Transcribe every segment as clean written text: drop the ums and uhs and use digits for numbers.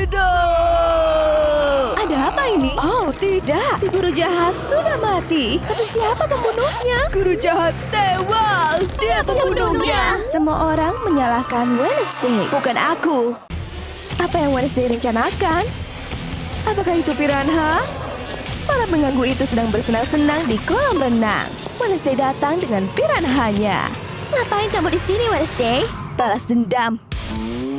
tidak! Ada apa ini? Oh, tidak. Si guru jahat sudah mati. Tapi siapa pembunuhnya? Guru jahat tewas! Dia pembunuhnya! Semua orang menyalahkan Wednesday, bukan aku. Apa yang Wednesday rencanakan? Apakah itu piranha? Para pengganggu itu sedang bersenang-senang di kolam renang. Wednesday datang dengan piranhanya. Ngapain kamu di sini, Wednesday? Balas dendam.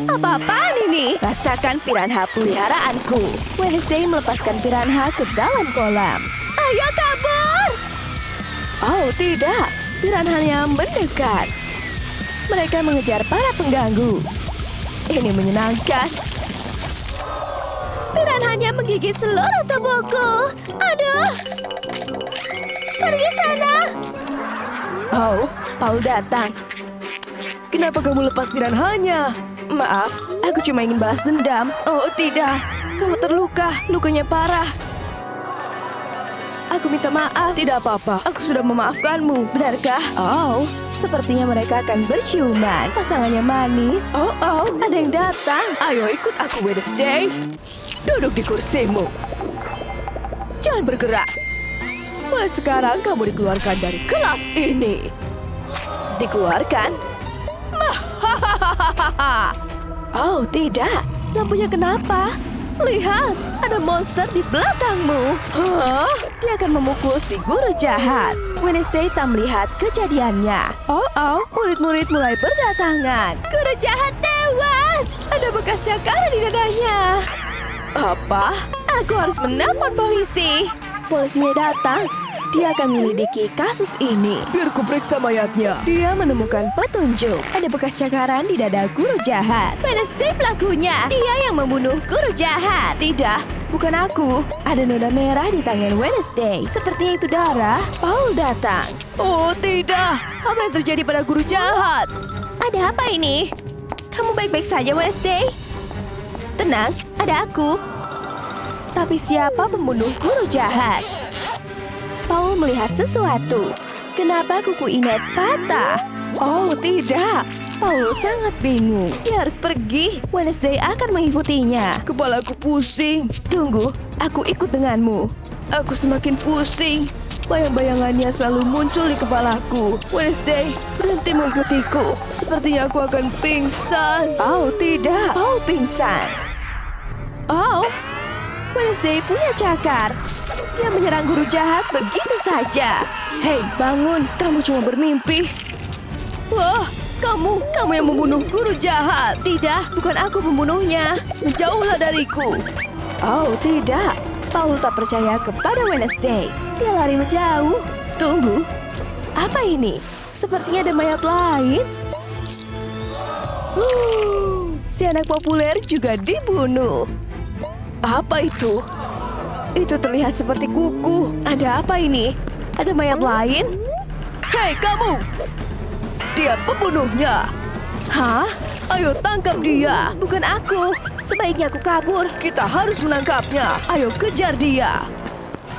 Apa-apaan ini? Rasakan piranha peliharaanku. Wednesday melepaskan piranha ke dalam kolam. Ayo kabur! Oh tidak, piranhanya mendekat. Mereka mengejar para pengganggu. Ini menyenangkan. Piranhanya menggigit seluruh tubuhku. Aduh! Pergi sana! Oh, Paul datang. Kenapa kamu lepas piranhanya? Maaf, aku cuma ingin balas dendam. Oh tidak, kamu terluka, lukanya parah. Aku minta maaf. Tidak apa-apa, Aku sudah memaafkanmu, benarkah? Oh, sepertinya mereka akan berciuman. Pasangannya manis. Oh, ada yang datang. Ayo ikut aku, Wednesday. Duduk di kursimu. Jangan bergerak. Mulai sekarang kamu dikeluarkan dari kelas ini. Dikeluarkan? Oh tidak, lampunya kenapa? Lihat, ada monster di belakangmu. Hah? Dia akan memukul si guru jahat. Wednesday tak melihat kejadiannya. Murid-murid mulai berdatangan. Guru jahat tewas. Ada bekas cakaran di dadanya. Apa? Aku harus menelpon polisi. Polisinya datang. Dia akan menyelidiki kasus ini. Biar ku periksa mayatnya. Dia menemukan petunjuk. Ada bekas cakaran di dada guru jahat. Wednesday pelakunya. Dia yang membunuh guru jahat. Tidak, bukan aku. Ada noda merah di tangan Wednesday. Sepertinya itu darah. Paul datang. Oh tidak, apa yang terjadi pada guru jahat? Ada apa ini? Kamu baik-baik saja, Wednesday? Tenang, ada aku. Tapi siapa pembunuh guru jahat? Paul melihat sesuatu. Kenapa kuku Inet patah? Oh tidak, Paul sangat bingung. Dia harus pergi. Wednesday akan mengikutinya. Kepalaku pusing. Tunggu, aku ikut denganmu. Aku semakin pusing. Bayang-bayangannya selalu muncul di kepalaku. Wednesday, berhenti mengikutiku. Sepertinya aku akan pingsan. Oh tidak, Paul pingsan. Oh, Wednesday punya cakar. Dia menyerang guru jahat begitu saja. Hei, bangun. Kamu cuma bermimpi. Wah, kamu yang membunuh guru jahat. Tidak, bukan aku pembunuhnya. Menjauhlah dariku. Oh, tidak. Paul tak percaya kepada Wednesday. Dia lari menjauh. Tunggu. Apa ini? Sepertinya ada mayat lain. Si anak populer juga dibunuh. Apa itu? Itu terlihat seperti kuku. Ada apa ini? Ada mayat lain? Hei kamu! Dia pembunuhnya. Hah? Ayo tangkap dia. Bukan aku. Sebaiknya aku kabur. Kita harus menangkapnya. Ayo kejar dia.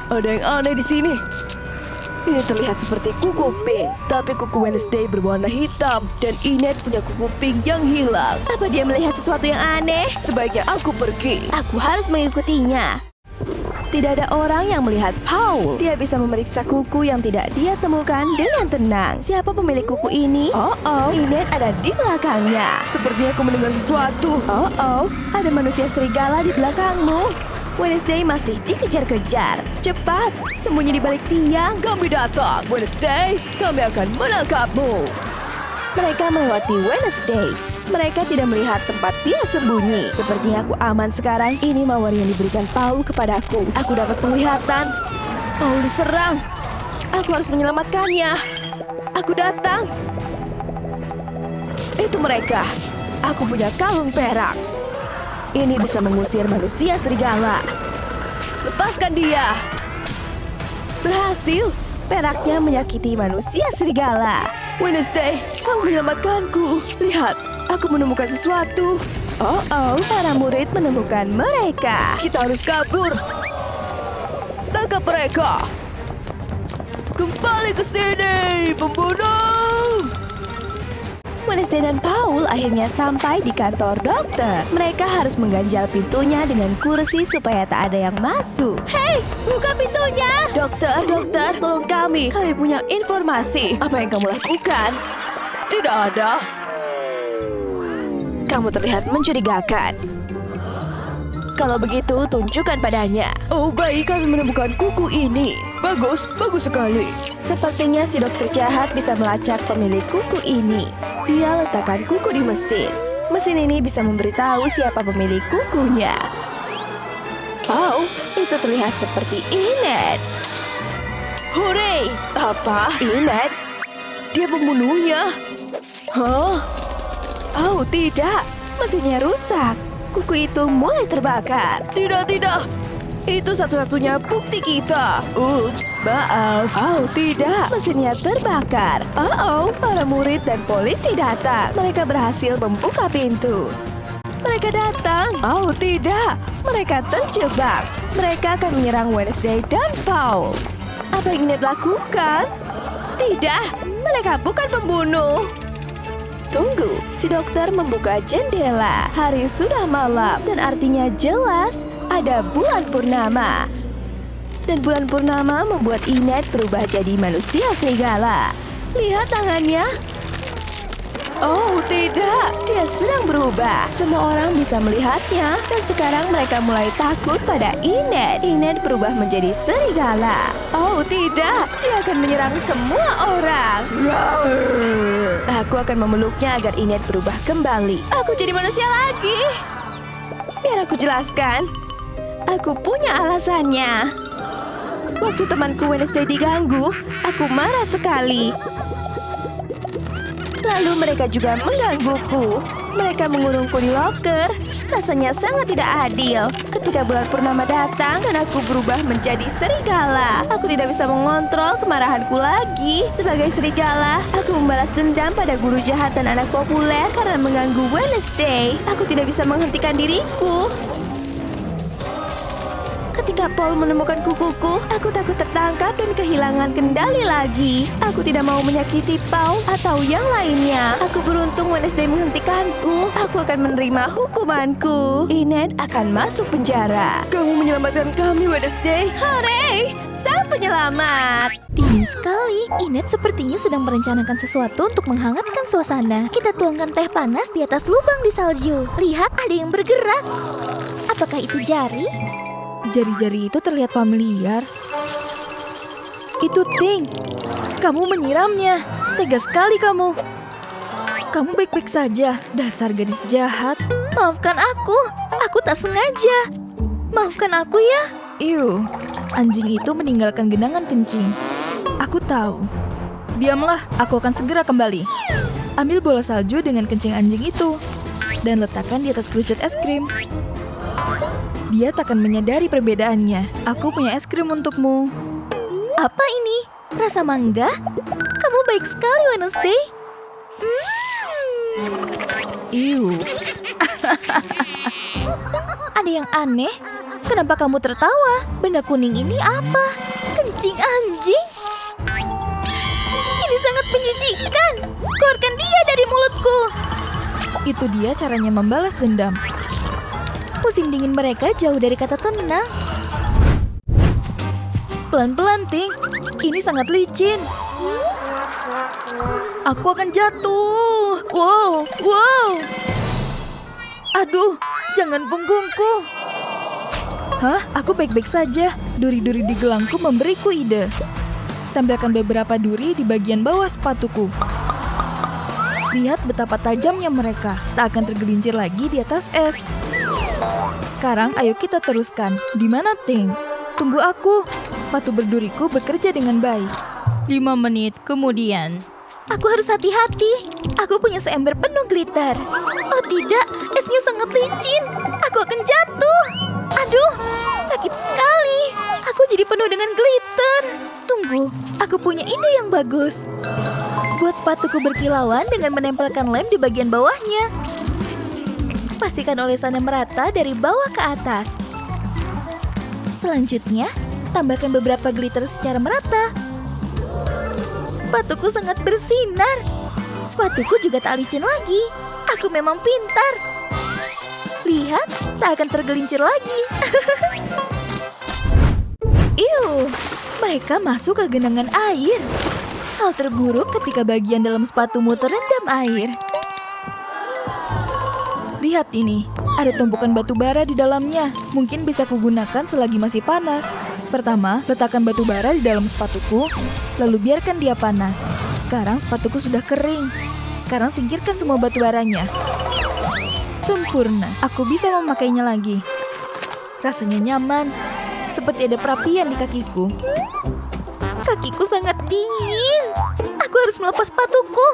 Ada yang aneh di sini. Ini terlihat seperti kuku pink, tapi kuku Wednesday berwarna hitam dan Inet punya kuku pink yang hilang. Apa dia melihat sesuatu yang aneh? Sebaiknya aku pergi. Aku harus mengikutinya. Tidak ada orang yang melihat Paul. Dia bisa memeriksa kuku yang tidak dia temukan dengan tenang. Siapa pemilik kuku ini? Inet ada di belakangnya. Sepertinya aku mendengar sesuatu. Ada manusia serigala di belakangmu. Wednesday masih dikejar-kejar. Cepat, sembunyi di balik tiang. Kami datang, Wednesday. Kami akan menangkapmu. Mereka melewati Wednesday. Mereka tidak melihat tempat dia sembunyi. Sepertinya aku aman sekarang. Ini mawar yang diberikan Paul kepadaku. Aku dapat penglihatan. Paul diserang. Aku harus menyelamatkannya. Aku datang. Itu mereka. Aku punya kalung perak. Ini bisa mengusir manusia serigala. Lepaskan dia. Berhasil. Peraknya menyakiti manusia serigala. Wednesday, kamu menyelamatkanku. Lihat, aku menemukan sesuatu. Para murid menemukan mereka. Kita harus kabur. Tangkap mereka. Kembali ke sini, pembunuh. Wednesday dan Paul akhirnya sampai di kantor dokter. Mereka harus mengganjal pintunya dengan kursi supaya tak ada yang masuk. Hei, buka pintunya! Dokter, tolong kami. Kami punya informasi. Apa yang kamu lakukan? Tidak ada. Kamu terlihat mencurigakan. Kalau begitu, tunjukkan padanya. Oh baik, kami menemukan kuku ini. Bagus sekali. Sepertinya si dokter jahat bisa melacak pemilik kuku ini. Dia letakkan kuku di mesin. Mesin ini bisa memberitahu siapa pemilik kukunya. Oh, itu terlihat seperti Enid. Hore! Apa? Enid? Dia pembunuhnya. Hah? Oh, tidak. Mesinnya rusak. Kuku itu mulai terbakar. Tidak. Itu satu-satunya bukti kita. Ups, maaf. Oh, tidak. Mesinnya terbakar. Para murid dan polisi datang. Mereka berhasil membuka pintu. Mereka datang. Oh, tidak. Mereka terjebak. Mereka akan menyerang Wednesday dan Paul. Apa yang Enid lakukan? Tidak. Mereka bukan pembunuh. Tunggu, si dokter membuka jendela. Hari sudah malam dan artinya jelas ada bulan purnama. Dan bulan purnama membuat Enid berubah jadi manusia serigala. Lihat tangannya. Oh tidak, dia sedang berubah. Semua orang bisa melihatnya dan sekarang mereka mulai takut pada Enid. Enid berubah menjadi serigala. Oh tidak, dia akan menyerang semua orang. Aku akan memeluknya agar Enid berubah kembali. Aku jadi manusia lagi. Biar aku jelaskan. Aku punya alasannya. Waktu temanku Wednesday diganggu, aku marah sekali. Lalu mereka juga menggangguku. Mereka mengurungku di loker. Rasanya sangat tidak adil. Ketika bulan purnama datang dan aku berubah menjadi serigala, aku tidak bisa mengontrol kemarahanku lagi. Sebagai serigala, aku membalas dendam pada guru jahat dan anak populer karena mengganggu Wednesday. Aku tidak bisa menghentikan diriku. Ketika Paul menemukan kukuku, aku takut tertangkap dan kehilangan kendali lagi. Aku tidak mau menyakiti Paul atau yang lainnya. Aku beruntung Wednesday menghentikanku. Aku akan menerima hukumanku. Enid akan masuk penjara. Kamu menyelamatkan kami, Wednesday. Hooray! Sang penyelamat! Dingin sekali. Enid sepertinya sedang merencanakan sesuatu untuk menghangatkan suasana. Kita tuangkan teh panas di atas lubang di salju. Lihat, ada yang bergerak. Apakah itu jari? Jari-jari itu terlihat familiar. Itu Ting. Kamu menyiramnya. Tega sekali kamu. Kamu baik-baik saja, dasar gadis jahat. Maafkan aku. Aku tak sengaja. Maafkan aku ya. Iu, anjing itu meninggalkan genangan kencing. Aku tahu. Diamlah, aku akan segera kembali. Ambil bola salju dengan kencing anjing itu dan letakkan di atas kerucut es krim. Dia takkan menyadari perbedaannya. Aku punya es krim untukmu. Apa ini? Rasa mangga? Kamu baik sekali, Wednesday. Iu. Ada yang aneh. Kenapa kamu tertawa? Benda kuning ini apa? Kencing anjing? Ini sangat menjijikan. Keluarkan dia dari mulutku. Itu dia caranya membalas dendam. Musim dingin mereka jauh dari kata tenang. Pelan-pelan, Ting. Ini sangat licin. Aku akan jatuh. Wow. Aduh, jangan punggungku. Hah? Aku baik-baik saja. Duri-duri di gelangku memberiku ide. Tampilkan beberapa duri di bagian bawah sepatuku. Lihat betapa tajamnya mereka. Tak akan tergelincir lagi di atas es. Sekarang ayo kita teruskan. Di mana Ting? Tunggu aku. Sepatu berduriku bekerja dengan baik. 5 menit kemudian. Aku harus hati-hati. Aku punya seember penuh glitter. Oh tidak, esnya sangat licin. Aku akan jatuh. Aduh, sakit sekali. Aku jadi penuh dengan glitter. Tunggu, aku punya ide yang bagus. Buat sepatuku berkilauan dengan menempelkan lem di bagian bawahnya. Pastikan olesannya merata dari bawah ke atas. Selanjutnya, tambahkan beberapa glitter secara merata. Sepatuku sangat bersinar. Sepatuku juga tak licin lagi. Aku memang pintar. Lihat, tak akan tergelincir lagi. Iu, mereka masuk ke genangan air. Hal terburuk ketika bagian dalam sepatumu terendam air. Lihat ini, ada tumpukan batu bara di dalamnya. Mungkin bisa kugunakan selagi masih panas. Pertama, letakkan batu bara di dalam sepatuku, lalu biarkan dia panas. Sekarang sepatuku sudah kering. Sekarang singkirkan semua batu baranya. Sempurna, aku bisa memakainya lagi. Rasanya nyaman, seperti ada perapian di kakiku. Kakiku sangat dingin. Aku harus melepas sepatuku.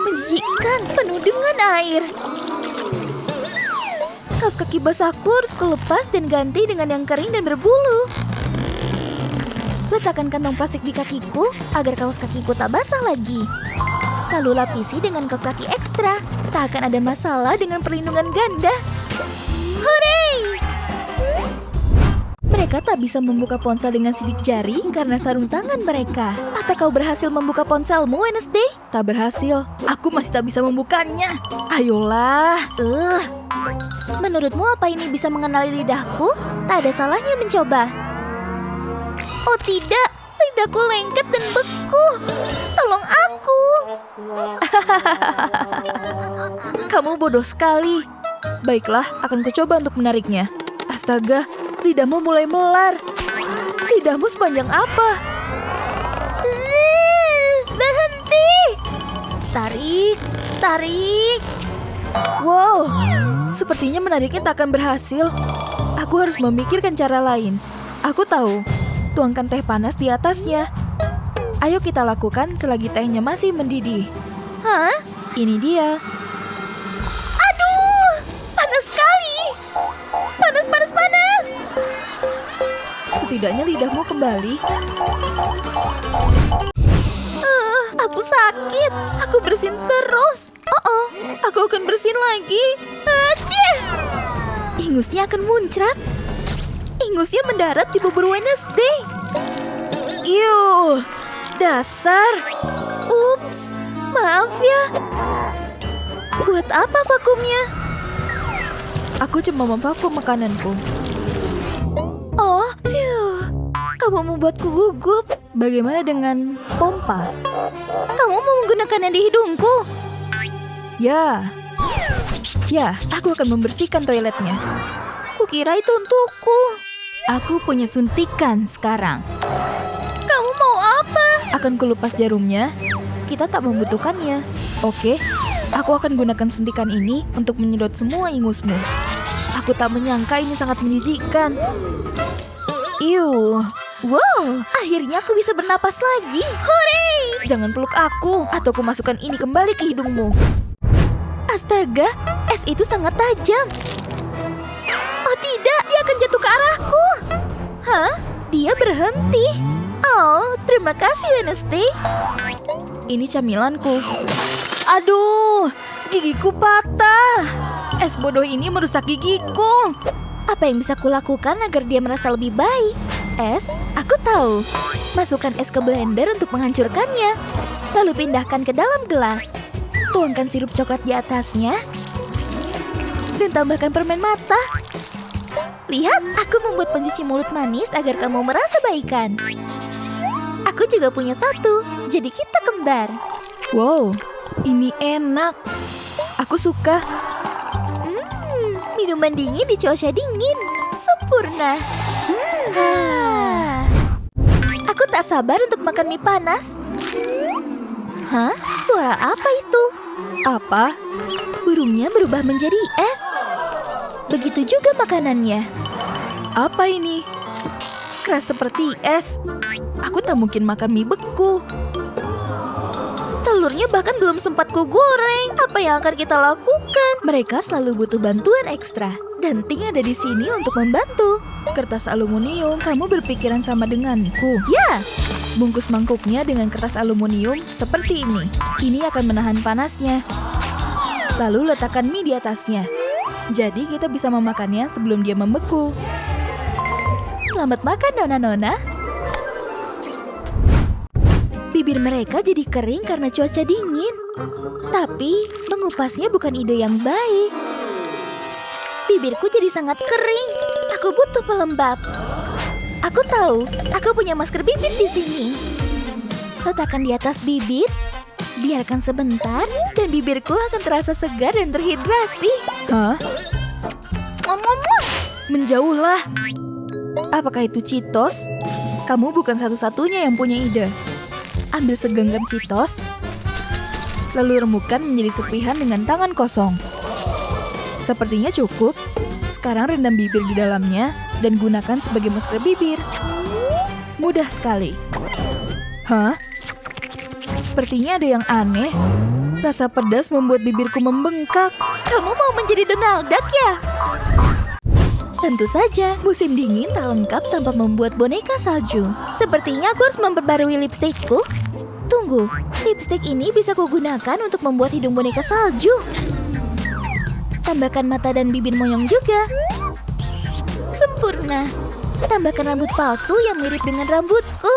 Menjijikkan, penuh dengan air. Kaos kaki basahku harus kulepas dan ganti dengan yang kering dan berbulu. Letakkan kantong plastik di kakiku agar kaos kakiku tak basah lagi. Lalu lapisi dengan kaos kaki ekstra. Tak akan ada masalah dengan perlindungan ganda. Hooray! Mereka tak bisa membuka ponsel dengan sidik jari karena sarung tangan mereka. Apa kau berhasil membuka ponselmu, Wednesday? Tak berhasil, aku masih tak bisa membukanya. Ayolah. Menurutmu apa ini bisa mengenali lidahku? Tak ada salahnya mencoba. Oh tidak, lidahku lengket dan beku. Tolong aku. Kamu bodoh sekali. Baiklah, akan kucoba untuk menariknya. Astaga, lidahmu mulai melar. Lidahmu sepanjang apa? Berhenti. Tarik, tarik. Wow, sepertinya menariknya tak akan berhasil. Aku harus memikirkan cara lain. Aku tahu, tuangkan teh panas di atasnya. Ayo kita lakukan selagi tehnya masih mendidih. Hah? Ini dia. Aduh, panas sekali. Panas, panas, panas. Setidaknya lidahmu kembali. Aku sakit. Aku bersin terus. Aku akan bersin lagi. Acih! Ingusnya akan muncrat. Ingusnya mendarat di bubur Wednesday. Iuh, dasar. Ups, maaf ya. Buat apa vakumnya? Aku cuma memvakum makananku. Oh, phew. Kamu membuatku gugup. Bagaimana dengan pompa? Kamu mau menggunakannya di hidungku? Ya, aku akan membersihkan toiletnya. Kukira itu untukku. Aku punya suntikan sekarang. Kamu mau apa? Akan kulepas jarumnya. Kita tak membutuhkannya. Oke, aku akan gunakan suntikan ini untuk menyedot semua ingusmu. Aku tak menyangka ini sangat menjijikkan. Iuh. Wow, akhirnya aku bisa bernapas lagi. Hooray! Jangan peluk aku, atau aku masukkan ini kembali ke hidungmu. Astaga, es itu sangat tajam. Oh tidak, dia akan jatuh ke arahku. Hah? Dia berhenti. Oh, terima kasih Wednesday. Ini camilanku. Aduh, gigiku patah. Es bodoh ini merusak gigiku. Apa yang bisa kulakukan agar dia merasa lebih baik? Es, aku tahu. Masukkan es ke blender untuk menghancurkannya. Lalu pindahkan ke dalam gelas. Tuangkan sirup coklat di atasnya. Dan tambahkan permen mata. Lihat, aku membuat pencuci mulut manis agar kamu merasa baikan. Aku juga punya satu, jadi kita kembar. Wow, ini enak. Aku suka. Minuman dingin di cuaca dingin. Sempurna. Aku tak sabar untuk makan mie panas. Hah? Suara apa itu? Apa? Burungnya berubah menjadi es. Begitu juga makanannya. Apa ini? Keras seperti es. Aku tak mungkin makan mie beku. Telurnya bahkan belum sempat kugoreng. Apa yang akan kita lakukan? Mereka selalu butuh bantuan ekstra. Dan Ting ada di sini untuk membantu. Kertas aluminium, kamu berpikiran sama denganku. Ya, Bungkus mangkuknya dengan kertas aluminium seperti ini. Ini akan menahan panasnya. Lalu letakkan mie di atasnya. Jadi kita bisa memakannya sebelum dia membeku. selamat makan Nona-Nona. Bibir mereka jadi kering karena cuaca dingin. Tapi mengupasnya bukan ide yang baik. Bibirku jadi sangat kering. Aku butuh pelembab. Aku tahu, aku punya masker bibir di sini. Letakkan di atas bibir. Biarkan sebentar dan bibirku akan terasa segar dan terhidrasi. Hah? Ngomong-ngomong. Menjauhlah. Apakah itu Cheetos? Kamu bukan satu-satunya yang punya ide. Ambil segenggam Cheetos, lalu remukkan menjadi serpihan dengan tangan kosong. Sepertinya cukup. Sekarang rendam bibir di dalamnya dan gunakan sebagai masker bibir. Mudah sekali. Hah? Sepertinya ada yang aneh. Rasa pedas membuat bibirku membengkak. Kamu mau menjadi Donald Duck ya? Tentu saja, musim dingin tak lengkap tanpa membuat boneka salju. Sepertinya aku harus memperbarui lipstikku. Tunggu, lipstik ini bisa kugunakan untuk membuat hidung boneka salju. Tambahkan mata dan bibir moyong juga. Sempurna. Tambahkan rambut palsu yang mirip dengan rambutku.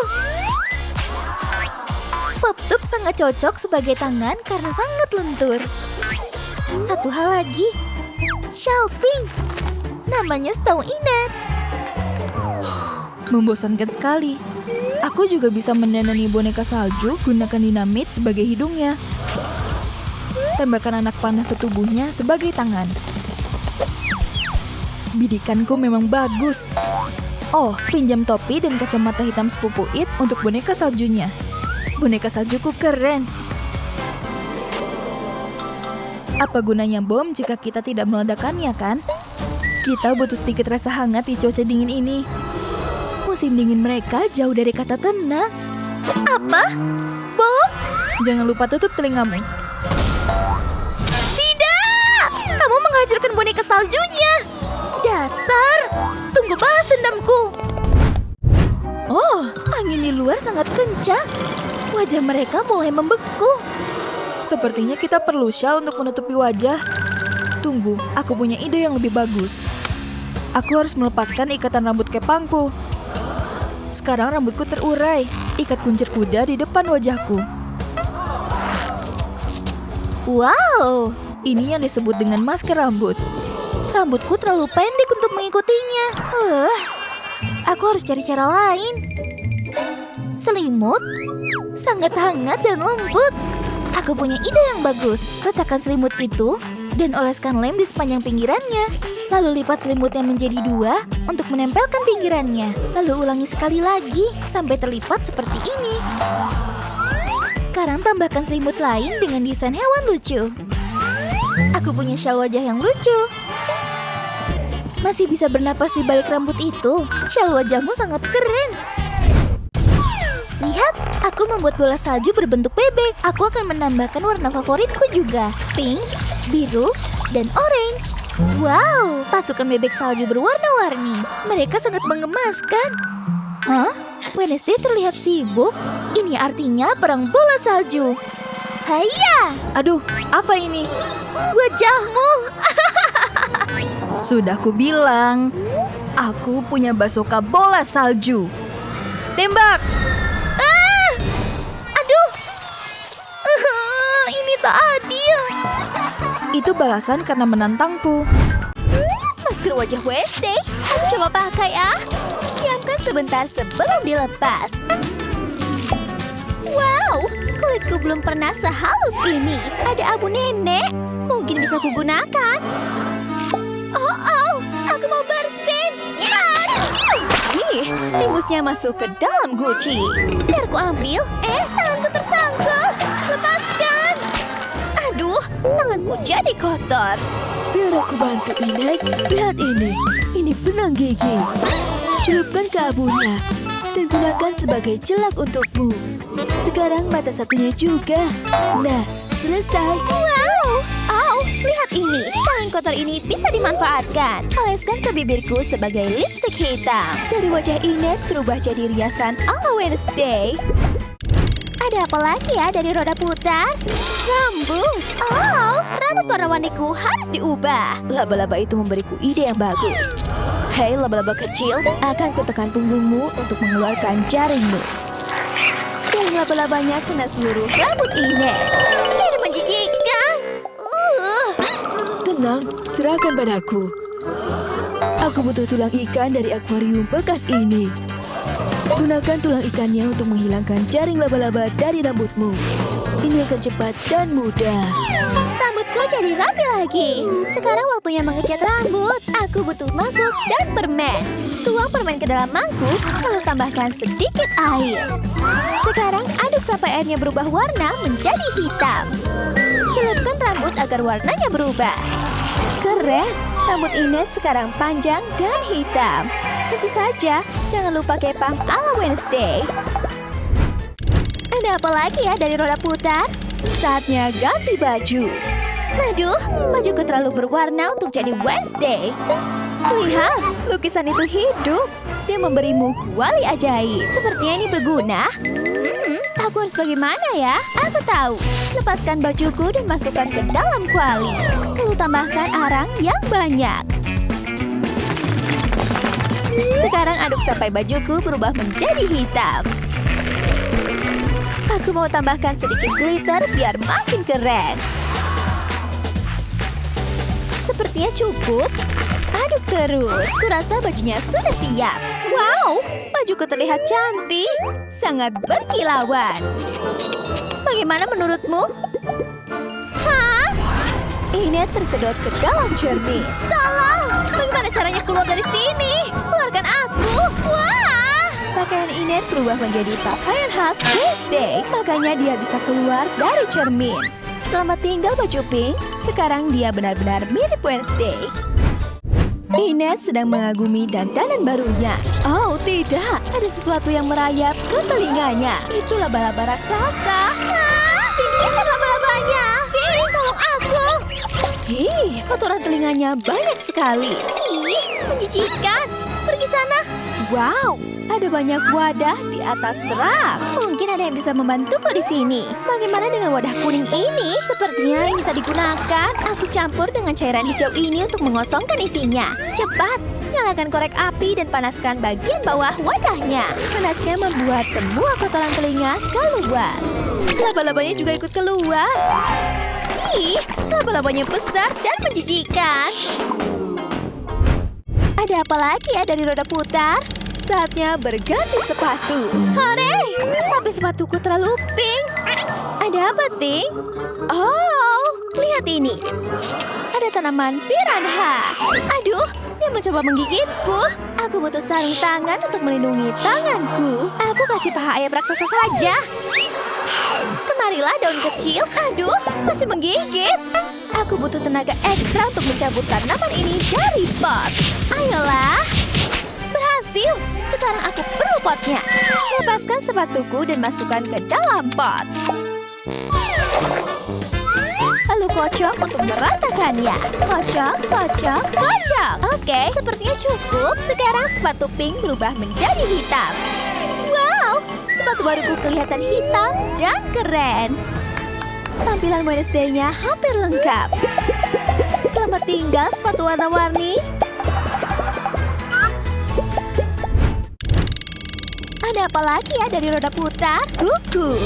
Pop Tube sangat cocok sebagai tangan karena sangat lentur. Satu hal lagi, shelving. Namanya setahu Inet. Membosankan sekali. Aku juga bisa mendandani boneka salju gunakan dinamit sebagai hidungnya. Tambahkan anak panah ke tubuhnya sebagai tangan. Bidikanku memang bagus. Oh, pinjam topi dan kacamata hitam sepupu It untuk boneka saljunya. Boneka saljuku keren. Apa gunanya bom jika kita tidak meledakkannya, kan? Kita butuh sedikit rasa hangat di cuaca dingin ini. Musim dingin mereka jauh dari kata tenang. Apa? Bom? Jangan lupa tutup telingamu. Tidak! Kamu menghancurkan boneka saljunya. Dasar! Tunggu balas dendamku. Oh, Angin di luar sangat kencang. Wajah mereka mulai membeku. sepertinya kita perlu shawl untuk menutupi wajah. Tunggu, aku punya ide yang lebih bagus. Aku harus melepaskan ikatan rambut kepangku. Sekarang rambutku terurai. Ikat kuncir kuda di depan wajahku. Wow! Ini yang disebut dengan masker rambut. Rambutku terlalu pendek untuk mengikutinya. Aku harus cari cara lain. Selimut? Sangat hangat dan lembut. Aku punya ide yang bagus. Letakkan selimut itu dan oleskan lem di sepanjang pinggirannya. Lalu lipat selimutnya menjadi 2 untuk menempelkan pinggirannya. Lalu ulangi sekali lagi sampai terlipat seperti ini. Sekarang tambahkan selimut lain dengan desain hewan lucu. Aku punya shawl wajah yang lucu. Masih bisa bernapas di balik rambut itu. Shawl wajahmu sangat keren. Lihat, aku membuat bola salju berbentuk bebek. Aku akan menambahkan warna favoritku juga. Pink, biru, dan orange. Wow, pasukan bebek salju berwarna-warni. Mereka sangat menggemaskan. Hah? Wednesday terlihat sibuk. Ini artinya perang bola salju. Haiya! Aduh, apa ini? Wajahmu! Sudah kubilang, aku punya basoka bola salju. Tembak! Aduh! Ini tak adil. Itu balasan karena menantangku. Masker wajah Wednesday. Aku coba pakai ah. Diamkan sebentar sebelum dilepas. Wow, kulitku belum pernah sehalus ini. Ada abu nenek. Mungkin bisa kugunakan. Oh, aku mau bersin. Ih, ingusnya masuk ke dalam guci. Biar ku ambil. Tanganku tersangkut. Lepaskan. Aduh, tanganku jadi kotor. Biar aku bantu Inek. Lihat ini. Ini benang gigi. Celupkan ke abunya. Dan gunakan sebagai celak untukmu. Sekarang mata satunya juga. Nah, selesai. Wow! Lihat ini. Tangan kotor ini bisa dimanfaatkan. Oleskan ke bibirku sebagai lipstik hitam. Dari wajah Inek berubah jadi riasan ala Wednesday. Ada apa lagi ya dari roda putar? Rambut. Rambut warna-warniku harus diubah. Laba-laba itu memberiku ide yang bagus. Hei laba-laba kecil, akan kutekan punggungmu untuk mengeluarkan jaringmu. Dan laba-labanya kena seluruh rambut Ines. Ini menjijikkan. Tenang, serahkan padaku. Aku butuh tulang ikan dari akuarium bekas ini. Gunakan tulang ikannya untuk menghilangkan jaring laba-laba dari rambutmu. Ini akan cepat dan mudah. Rambutku jadi rapi lagi. Sekarang waktunya mengecat rambut. Aku butuh mangkuk dan permen. Tuang permen ke dalam mangkuk, lalu tambahkan sedikit air. Sekarang aduk sampai airnya berubah warna menjadi hitam. Celupkan rambut agar warnanya berubah. Keren! Rambut Ines sekarang panjang dan hitam. Tentu saja, jangan lupa kepang ala Wednesday. Ada apa lagi ya dari roda putar? Saatnya ganti baju. Aduh, bajuku terlalu berwarna untuk jadi Wednesday. Lihat, lukisan itu hidup. Dia memberimu kuali ajaib. Sepertinya ini berguna. Aku harus bagaimana ya? Aku tahu. Lepaskan bajuku dan masukkan ke dalam kuali. Lalu tambahkan arang yang banyak. Sekarang aduk sampai bajuku berubah menjadi hitam. Aku mau tambahkan sedikit glitter biar makin keren. Sepertinya cukup. Aduk terus. Kurasa bajunya sudah siap. Wow, bajuku terlihat cantik. Sangat berkilauan. Bagaimana menurutmu? Hah? Ini tersedot ke dalam cermin. Tolong! Bagaimana caranya keluar dari sini? Keluarkan aku! Wah! Pakaian Ines berubah menjadi pakaian khas Wednesday. Makanya dia bisa keluar dari cermin. Selamat tinggal baju pink. Sekarang dia benar-benar mirip Wednesday. Ines sedang mengagumi dandanan barunya. Oh tidak, ada sesuatu yang merayap ke telinganya. Itu laba-laba raksasa. Singkirkan laba-labanya. Ih, tolong aku. Kotoran telinganya banyak sekali. Ih, menjijikkan. Pergi sana. Wow, ada banyak wadah di atas rak. Mungkin ada yang bisa membantuku di sini. Bagaimana dengan wadah kuning ini? Sepertinya ini tak digunakan. Aku campur dengan cairan hijau ini untuk mengosongkan isinya. Cepat, nyalakan korek api dan panaskan bagian bawah wadahnya. Panasnya membuat semua kotoran telinga keluar. Laba-labanya juga ikut keluar. Ih, laba-labanya besar dan menjijikan. Ada apa lagi ya dari roda putar? Saatnya berganti sepatu. Hore! Sampai sepatuku terlalu pink. Ada apa, Ting? Oh, lihat ini. Ada tanaman piranha. Aduh, dia mencoba menggigitku. Aku butuh sarung tangan untuk melindungi tanganku. Aku kasih paha ayam raksasa saja. Kemarilah daun kecil. Aduh, masih menggigit. Aku butuh tenaga ekstra untuk mencabut tanaman ini dari pot. Ayolah. Berhasil. Sekarang aku perlu potnya. Lepaskan sepatuku dan masukkan ke dalam pot. Lalu kocok untuk meratakannya. Kocok, kocok, kocok. Oke, sepertinya cukup. Sekarang sepatu pink berubah menjadi hitam. Wow, sepatu baruku kelihatan hitam dan keren. Tampilan Wednesday-nya hampir lengkap. Selamat tinggal sepatu warna-warni. Ada apa lagi ya dari roda putar? Kuku.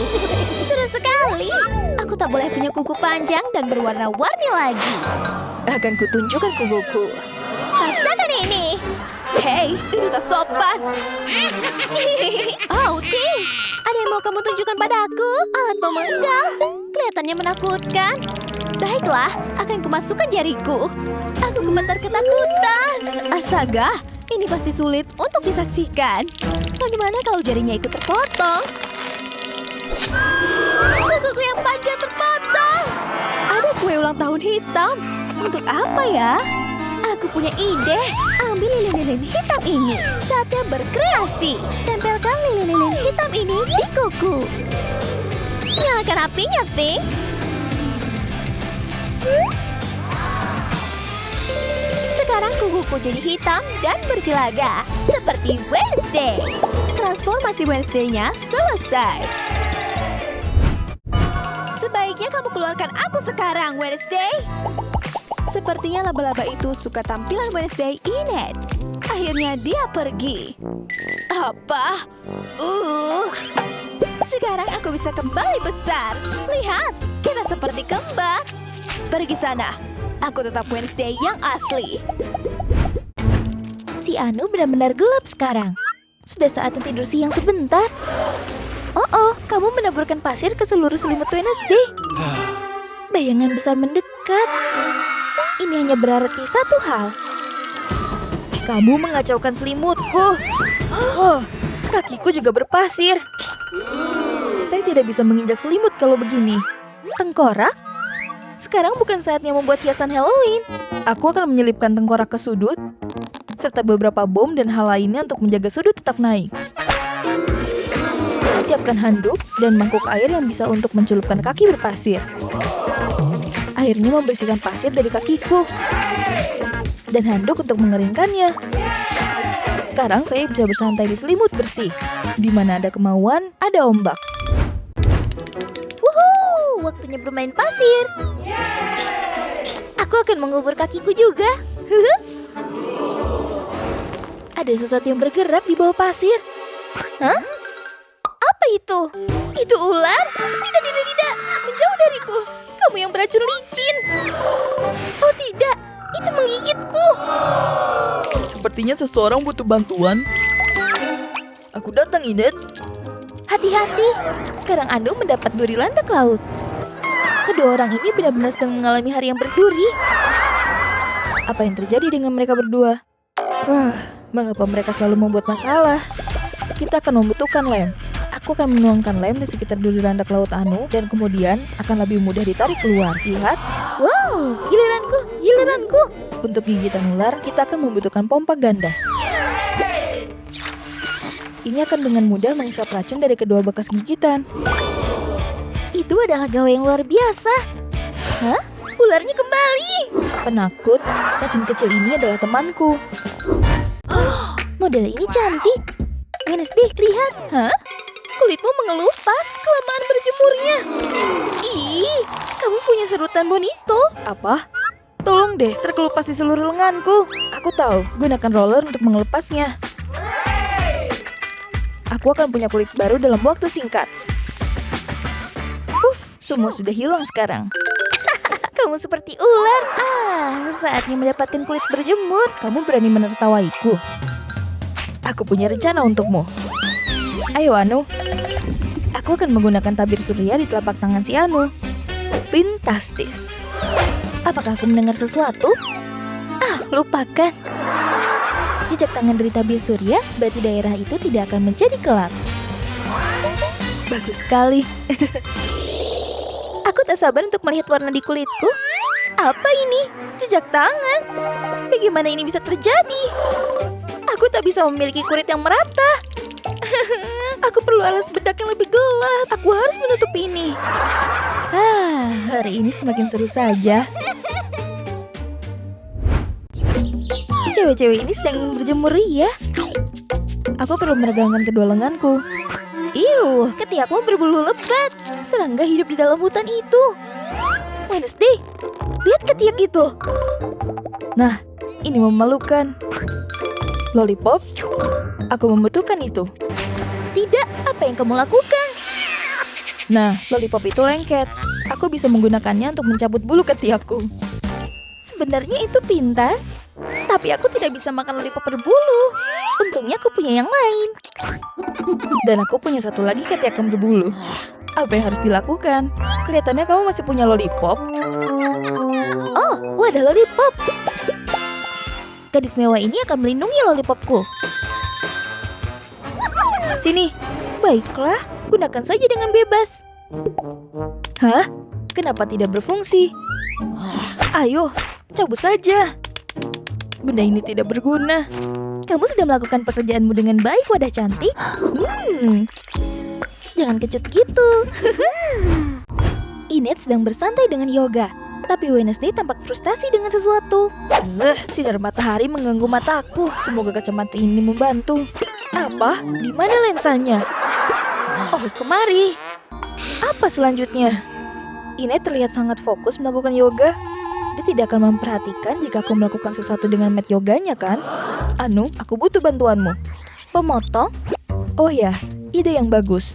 Seru sekali. Aku tak boleh punya kuku panjang dan berwarna-warni lagi. Akan kutunjukkan kukuku. Rasakan ini. Hei, itu tak sopan. Oh, Ting. Ada yang mau kamu tunjukkan padaku? Alat pemenggal. Kelihatannya menakutkan. Baiklah, akan kumasukkan jariku. Aku gemetar ketakutan. Astaga, ini pasti sulit untuk disaksikan. Bagaimana kalau jarinya ikut terpotong? Kukuku yang panjang terpotong. Ada kue ulang tahun hitam. Untuk apa ya? Aku punya ide. Ambil lilin-lilin hitam ini. Saatnya berkreasi. Tempelkan lilin-lilin hitam ini di kuku. Nyalakan apinya, Ting. Sekarang kukuku jadi hitam dan berjelaga. Seperti Wednesday. Transformasi Wednesday-nya selesai. Sebaiknya kamu keluarkan aku sekarang, Wednesday. Sepertinya laba-laba itu suka tampilan Wednesday Ines. Akhirnya dia pergi. Apa? Sekarang aku bisa kembali besar. Lihat, kita seperti kembar. Pergi sana. Aku tetap Wednesday yang asli. Si Anu benar-benar gelap sekarang. Sudah saatnya tidur siang sebentar. Oh, kamu menaburkan pasir ke seluruh selimut Wednesday. Bayangan besar mendekat. Ini hanya berarti satu hal. Kamu mengacaukan selimutku. Oh, kakiku juga berpasir. Saya tidak bisa menginjak selimut kalau begini. Tengkorak? Sekarang bukan saatnya membuat hiasan Halloween. Aku akan menyelipkan tengkorak ke sudut, serta beberapa bom dan hal lainnya untuk menjaga sudut tetap naik. Siapkan handuk dan mangkuk air yang bisa untuk mencelupkan kaki berpasir. Airnya membersihkan pasir dari kakiku. Dan handuk untuk mengeringkannya. Sekarang saya bisa bersantai di selimut bersih. Di mana ada kemauan, ada ombak. Wuhuu, waktunya bermain pasir. Aku akan mengubur kakiku juga. Ada sesuatu yang bergerak di bawah pasir. Hah? Apa itu? Itu ular? Tidak. Menjauh dariku. Kamu yang beracun licin. Oh tidak, itu menggigitku. Sepertinya seseorang butuh bantuan. Aku datang, Inet. Hati-hati, sekarang Anu mendapat duri landak laut. Kedua orang ini benar-benar sedang mengalami hari yang berduri. Apa yang terjadi dengan mereka berdua? Mengapa mereka selalu membuat masalah? Kita akan membutuhkan lem. Aku akan menuangkan lem di sekitar duri landak laut Anu dan kemudian akan lebih mudah ditarik keluar. Lihat, Wow, giliranku. untuk gigitan ular kita akan membutuhkan pompa ganda. Ini akan dengan mudah menghisap racun dari kedua bekas gigitan. Itu adalah gawe yang luar biasa. Hah? Ularnya kembali. Penakut, racun kecil ini adalah temanku. Model ini cantik. Wednesday, lihat. Hah? Kulitmu mengelupas kelamaan berjemurnya. Ih, kamu punya serutan bonito. Apa? Tolong deh, terkelupas di seluruh lenganku. Aku tahu, gunakan roller untuk mengelepasnya. Aku akan punya kulit baru dalam waktu singkat. Semua sudah hilang sekarang. Kamu seperti ular. Saatnya mendapatkan kulit berjemur. Kamu berani menertawaiku? Aku punya rencana untukmu. Ayo Anu. Aku akan menggunakan tabir surya di telapak tangan si Anu. Fantastis. Apakah aku mendengar sesuatu? Lupakan. Jejak tangan dari tabir surya berarti daerah itu tidak akan menjadi gelap. Bagus sekali. Aku tak sabar untuk melihat warna di kulitku. Apa ini? Jejak tangan. Bagaimana ini bisa terjadi? Aku tak bisa memiliki kulit yang merata. Aku perlu alas bedak yang lebih gelap. Aku harus menutup ini. Hari ini semakin seru saja. Cewek-cewek ini sedang ingin berjemur ya. Aku perlu meregangkan kedua lenganku. Ketiakmu berbulu lebat. Serangga hidup di dalam hutan itu. Wednesday, lihat ketiak itu. Nah, ini memalukan. Lollipop, aku membutuhkan itu. Tidak, apa yang kamu lakukan? Nah, lollipop itu lengket. Aku bisa menggunakannya untuk mencabut bulu ketiakku. Sebenarnya itu pintar, tapi aku tidak bisa makan lollipop berbulu. Untungnya aku punya yang lain. Dan aku punya satu lagi ketiak yang berbulu. Apa yang harus dilakukan? Kelihatannya kamu masih punya lollipop. Oh, wadah lollipop. Gadis mewah ini akan melindungi lollipopku. Sini. Baiklah, gunakan saja dengan bebas. Hah? Kenapa tidak berfungsi? Ayo, cabut saja. Benda ini tidak berguna. Kamu sudah melakukan pekerjaanmu dengan baik, wadah cantik. Jangan kecut gitu. Inet sedang bersantai dengan yoga, tapi Wednesday tampak frustasi dengan sesuatu. Sinar matahari mengganggu mataku. Semoga kacamata ini membantu. Apa? Di mana lensanya? Oh, kemari. Apa selanjutnya? Inet terlihat sangat fokus melakukan yoga. Dia tidak akan memperhatikan jika aku melakukan sesuatu dengan mat yoganya, kan? Anu, aku butuh bantuanmu. Pemotong? Oh ya, ide yang bagus.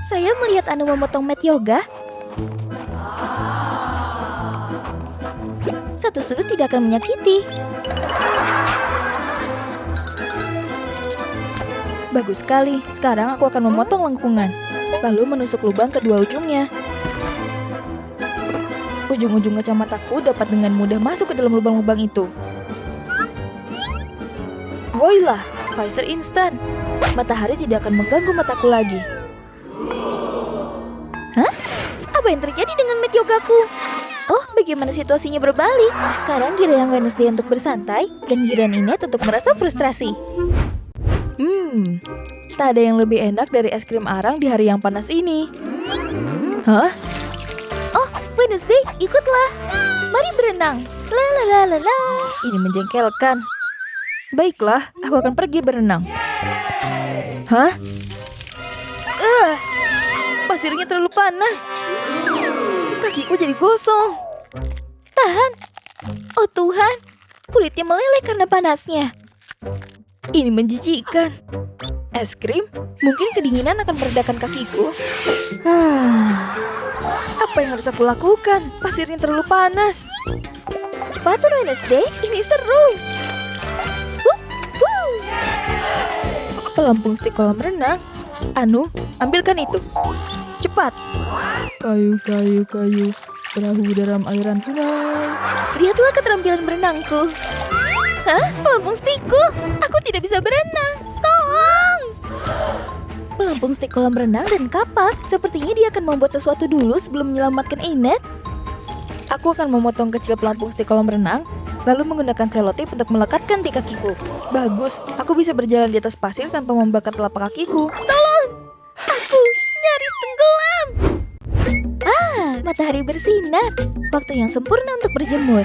Saya melihat Anu memotong mat yoga. Satu sudut tidak akan menyakiti. Bagus sekali. Sekarang aku akan memotong lengkungan, lalu menusuk lubang kedua ujungnya. Ujung-ujung kacamataku dapat dengan mudah masuk ke dalam lubang-lubang itu. Voila, visor instan. Matahari tidak akan mengganggu mataku lagi. Hah? Apa yang terjadi dengan mat yogaku? Oh, bagaimana situasinya berbalik? Sekarang giliran Wednesday untuk bersantai, dan giliran Inet untuk merasa frustrasi. Tak ada yang lebih enak dari es krim arang di hari yang panas ini. Hah? Oh, Wednesday, ikutlah. Mari berenang. La la la la la. Ini menjengkelkan. Baiklah, aku akan pergi berenang. Hah? Pasirnya terlalu panas. Kakiku jadi gosong. Tahan. Oh Tuhan, kulitnya meleleh karena panasnya. Ini menjijikkan. Es krim? Mungkin kedinginan akan meredakan kakiku. Apa yang harus aku lakukan? Pasirnya terlalu panas. Cepatan Wednesday, ini seru. Pelampung stik kolam renang. Anu, ambilkan itu. Cepat. Kayu, kayu, kayu. Perahu dalam aliran sungai. Lihatlah keterampilan berenangku. Hah? Pelampung stikku. Aku tidak bisa berenang. Tolong. Pelampung stik kolam renang dan kapak. Sepertinya dia akan membuat sesuatu dulu sebelum menyelamatkan Inet. Aku akan memotong kecil pelampung stik kolam renang, lalu menggunakan selotip untuk melekatkan di kakiku. Bagus, aku bisa berjalan di atas pasir tanpa membakar telapak kakiku. Tolong. Aku nyaris tenggelam. Matahari bersinar. Waktu yang sempurna untuk berjemur.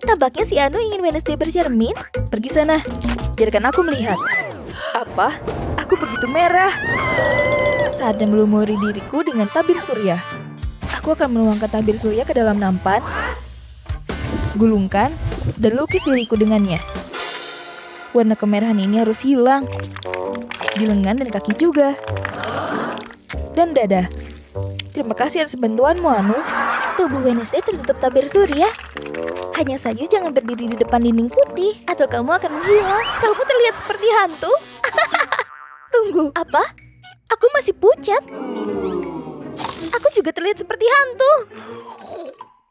Tampaknya si Anu ingin Wednesday bercermin. Pergi sana, biarkan aku melihat. Apa? Aku begitu merah. Saatnya melumuri diriku dengan tabir surya. Aku akan menuangkan tabir surya ke dalam nampan, gulungkan, dan lukis diriku dengannya. Warna kemerahan ini harus hilang. Di lengan dan kaki juga. Dan dada. Terima kasih atas bantuanmu, Anu. Tubuh Wednesday tertutup tabir surya. Hanya saja jangan berdiri di depan dinding putih, atau kamu akan menghilang. Kamu terlihat seperti hantu. Tunggu, apa? Aku masih pucat. Aku juga terlihat seperti hantu.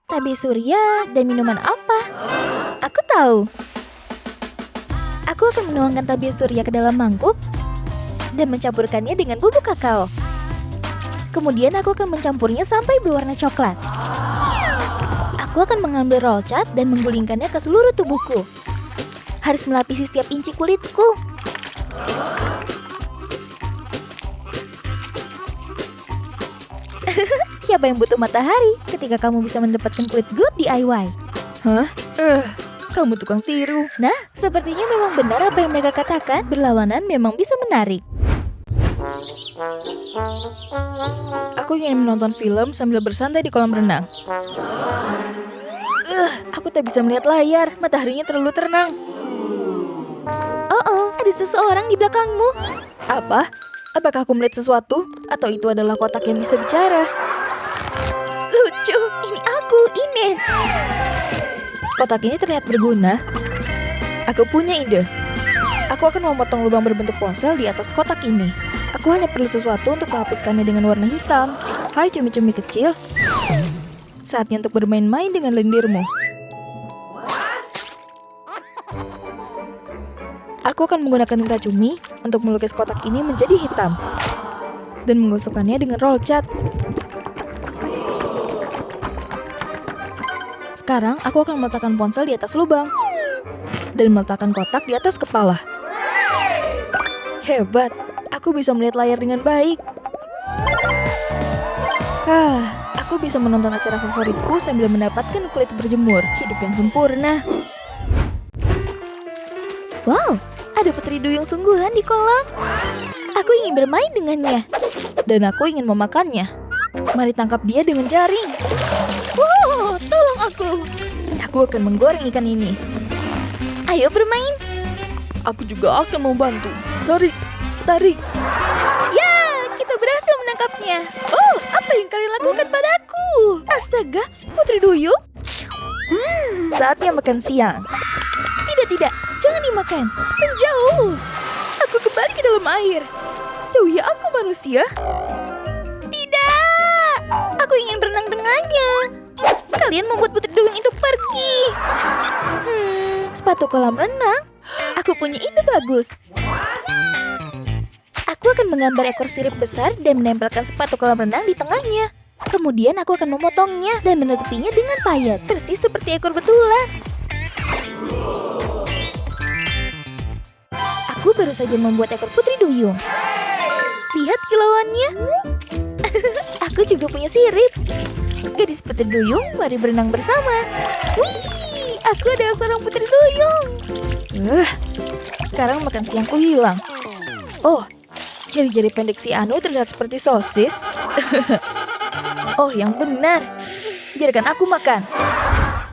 Tabir surya dan minuman apa? Aku tahu. Aku akan menuangkan tabir surya ke dalam mangkuk dan mencampurkannya dengan bubuk kakao. Kemudian aku akan mencampurnya sampai berwarna coklat. Aku akan mengambil roll cat dan menggulingkannya ke seluruh tubuhku. Harus melapisi setiap inci kulitku. Siapa yang butuh matahari ketika kamu bisa mendapatkan kulit gelap di DIY? Hah? Kamu tukang tiru. Nah, sepertinya memang benar apa yang mereka katakan. Berlawanan memang bisa menarik. Aku ingin menonton film sambil bersantai di kolam renang. Aku tak bisa melihat layar. Mataharinya terlalu terang. Oh, ada seseorang di belakangmu. Apa? Apakah aku melihat sesuatu? Atau itu adalah kotak yang bisa bicara? Lucu, ini aku, Inet. Kotak ini terlihat berguna. Aku punya ide. Aku akan memotong lubang berbentuk ponsel di atas kotak ini. Aku hanya perlu sesuatu untuk melapiskannya dengan warna hitam. Hai cumi-cumi kecil. Saatnya untuk bermain-main dengan lendirmu. Aku akan menggunakan tinta cumi untuk melukis kotak ini menjadi hitam. Dan menggosokkannya dengan roll cat. Sekarang aku akan meletakkan ponsel di atas lubang. Dan meletakkan kotak di atas kepala. Hebat, aku bisa melihat layar dengan baik. Aku bisa menonton acara favoritku sambil mendapatkan kulit berjemur. Hidup yang sempurna. Wow, ada putri duyung sungguhan di kolam. Aku ingin bermain dengannya. Dan aku ingin memakannya. Mari tangkap dia dengan jaring. Wow, tolong aku. Aku akan menggoreng ikan ini. Ayo bermain. Aku juga akan membantu. Tarik, tarik. menangkapnya. Oh, apa yang kalian lakukan padaku? Astaga, Putri Duyung. Saatnya makan siang. Tidak, jangan dimakan. Menjauh. Aku kembali ke dalam air. Jauhi aku, manusia. Tidak. Aku ingin berenang dengannya. Kalian membuat Putri Duyung itu pergi. Sepatu kolam renang? Aku punya ide bagus. Aku akan menggambar ekor sirip besar dan menempelkan sepatu kolam renang di tengahnya. Kemudian aku akan memotongnya dan menutupinya dengan payet, persis seperti ekor betulan. Aku baru saja membuat ekor Putri Duyung. Lihat kilauannya. Aku juga punya sirip. Gadis Putri Duyung, mari berenang bersama. Wih, aku adalah seorang Putri Duyung. Sekarang makan siangku hilang. Oh, jari-jari pendek si Anu terlihat seperti sosis. Oh, yang benar. Biarkan aku makan.